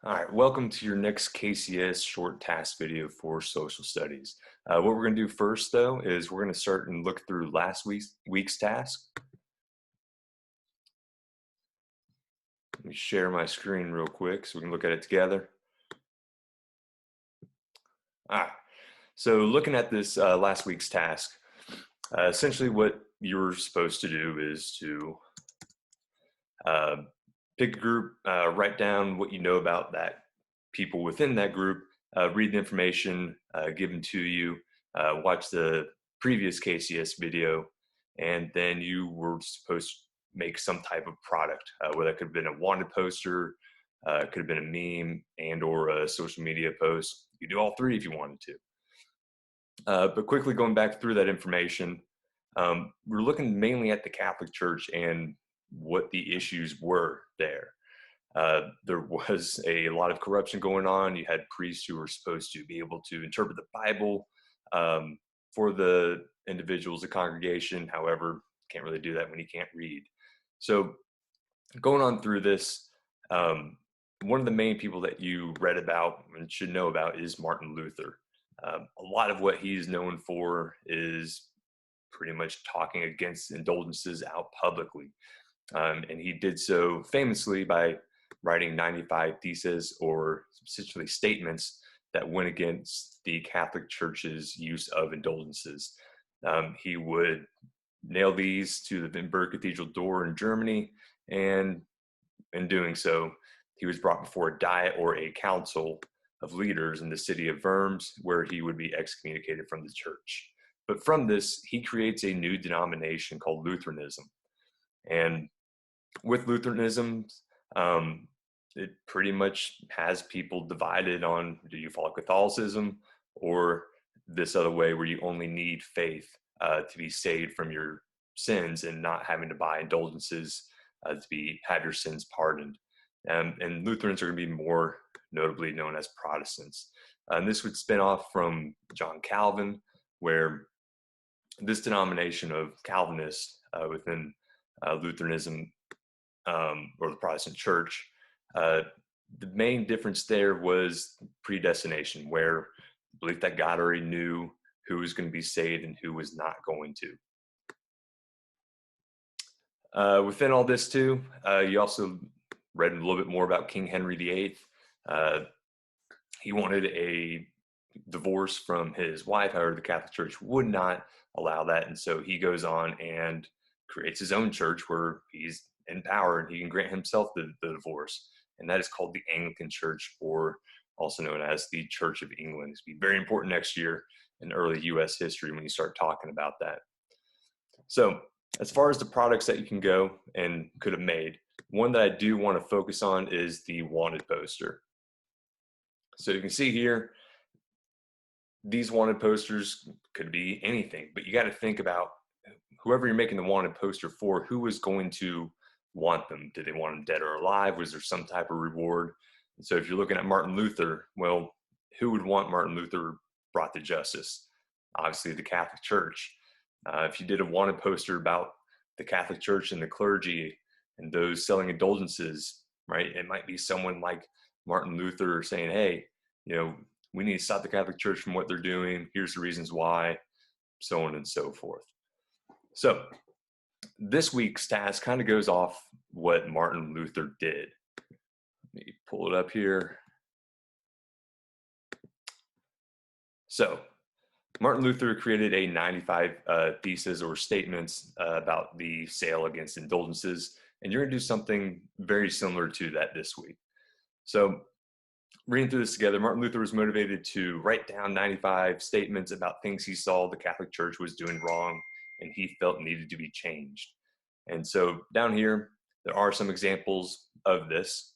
All right, welcome to your next KCS short task video for social studies. What we're going to do first, though, is we're going to start and look through last week's task. Let me share my screen real quick so we can look at it together. All right, so looking at this last week's task, essentially what you're supposed to do is to uh, pick a group, write down what you know about that people within that group, read the information given to you, watch the previous KCS video, and then you were supposed to make some type of product, whether it could have been a wanted poster, could have been a meme and or a social media post. You do all three if you wanted to. But quickly going back through that information, we're looking mainly at the Catholic Church and what the issues were there. There was a lot of corruption going on. You had priests who were supposed to be able to interpret the Bible for the individuals, the congregation. However, can't really do that when you can't read. So going on through this, one of the main people that you read about and should know about is Martin Luther. A lot of what he's known for is pretty much talking against indulgences out publicly. And he did so famously by writing 95 theses, or essentially statements that went against the Catholic Church's use of indulgences. He would nail these to the Wittenberg Cathedral door in Germany, and in doing so, he was brought before a diet or a council of leaders in the city of Worms, where he would be excommunicated from the church. But from this, he creates a new denomination called Lutheranism. And with Lutheranism, it pretty much has people divided on, do you follow Catholicism or this other way where you only need faith to be saved from your sins and not having to buy indulgences to have your sins pardoned. And Lutherans are going to be more notably known as Protestants. And this would spin off from John Calvin, where this denomination of Calvinists within Lutheranism or the Protestant Church, the main difference there was predestination, where the belief that God already knew who was going to be saved and who was not going to. Within all this too, you also read a little bit more about King Henry VIII. He wanted a divorce from his wife. However, the Catholic Church would not allow that. And so he goes on and creates his own church where he's in power and he can grant himself the divorce. And that is called the Anglican Church, or also known as the Church of England. It's going to be very important next year in early U.S. history when you start talking about that. So as far as the products that you can go and could have made, one that I do want to focus on is the wanted poster. So you can see here, these wanted posters could be anything, but you got to think about whoever you're making the wanted poster for, who was going to want them. Did they want them dead or alive? Was there some type of reward? And so if you're looking at Martin Luther, well, who would want Martin Luther brought to justice? Obviously the Catholic Church. If you did a wanted poster about the Catholic Church and the clergy and those selling indulgences, right, it might be someone like Martin Luther saying, hey, we need to stop the Catholic Church from what they're doing. Here's the reasons why, so on and so forth. So this week's task kind of goes off what Martin Luther did. Let me pull it up here. So Martin Luther created a 95 theses or statements about the sale against indulgences, and you're going to do something very similar to that this week. So reading through this together, Martin Luther was motivated to write down 95 statements about things he saw the Catholic Church was doing wrong and he felt needed to be changed. And so down here, there are some examples of this.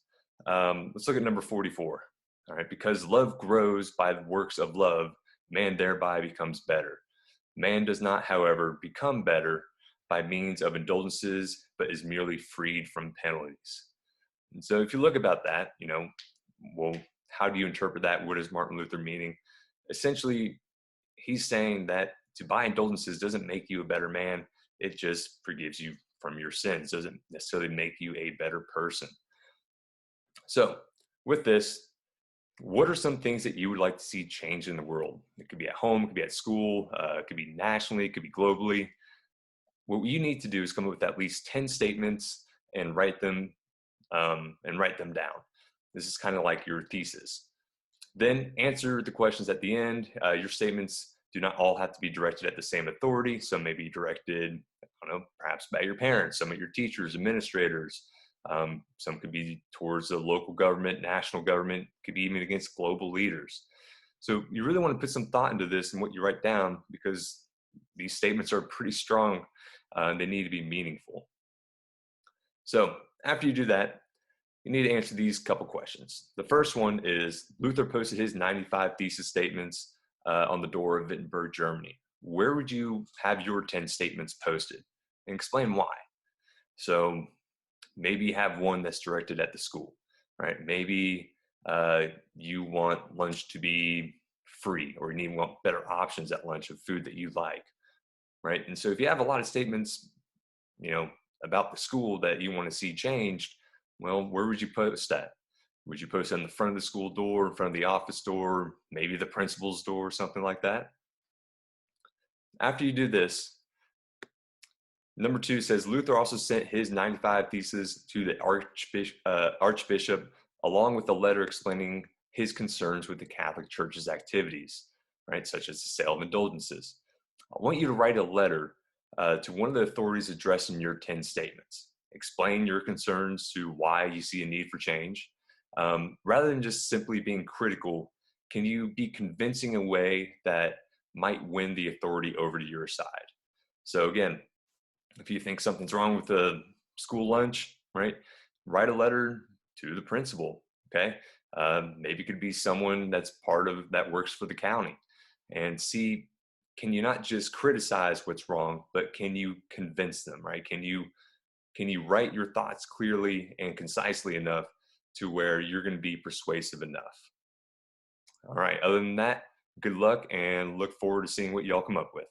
Let's look at number 44. All right, because love grows by the works of love, man thereby becomes better. Man does not, however, become better by means of indulgences, but is merely freed from penalties. And so if you look about that, well, how do you interpret that? What is Martin Luther meaning? Essentially, he's saying that to buy indulgences doesn't make you a better man. It just forgives you from your sins. Doesn't necessarily make you a better person. So with this, what are some things that you would like to see change in the world? It could be at home, it could be at school, it could be nationally, it could be globally. What you need to do is come up with at least 10 statements and write them down. This is kind of like your thesis. Then answer the questions at the end. Your statements do not all have to be directed at the same authority. Some may be directed, I don't know, perhaps by your parents, some of your teachers, administrators. Some could be towards the local government, national government, could be even against global leaders. So you really want to put some thought into this and what you write down, because these statements are pretty strong. They need to be meaningful. So after you do that, you need to answer these couple questions. The first one is, Luther posted his 95 thesis statements on the door of Wittenberg, Germany. Where would you have your 10 statements posted? And explain why. So maybe have one that's directed at the school, right? Maybe you want lunch to be free, or you want better options at lunch of food that you like, right? And so if you have a lot of statements, about the school that you want to see changed, well, where would you post that? Would you post it in the front of the school door, in front of the office door, maybe the principal's door, something like that? After you do this, number 2 says, Luther also sent his 95 theses to the Archbishop, along with a letter explaining his concerns with the Catholic Church's activities, right, such as the sale of indulgences. I want you to write a letter to one of the authorities addressing your 10 statements. Explain your concerns to why you see a need for change. Rather than just simply being critical, can you be convincing in a way that might win the authority over to your side? So again, if you think something's wrong with the school lunch, right, write a letter to the principal, okay? Maybe it could be someone that's that works for the county, and see, can you not just criticize what's wrong, but can you convince them, right? Can you write your thoughts clearly and concisely enough to where you're going to be persuasive enough? All right, other than that, good luck, and look forward to seeing what y'all come up with.